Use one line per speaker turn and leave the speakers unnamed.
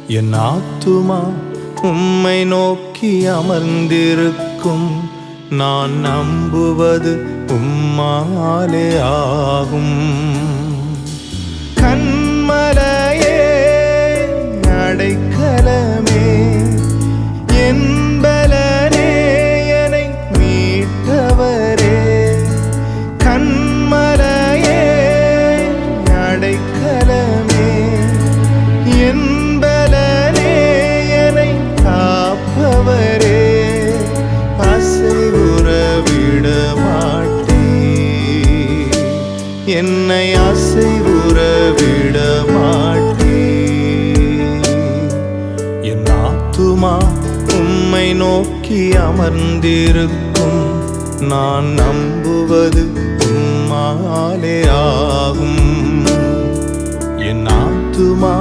என் ஆத்துமா உம்மை நோக்கி அமர்ந்திருக்கும். நான் நம்புவது உம்மாலே ஆகும். கண்மலையே அடைக்கலமே, என் பலனே என்னை மீட்டவரே. கண்மலையே அடைக்கலமே, என் பலனே என்னை காப்பவரே. அசைவுற விட மாட்டீர், என்னை அசைவுற விட மாட்டீர். என் ஆத்துமா உம்மை நோக்கி அமர்ந்திருக்கும். நான் நம்புவது உம்மாலே ஆகும். என் ஆத்துமா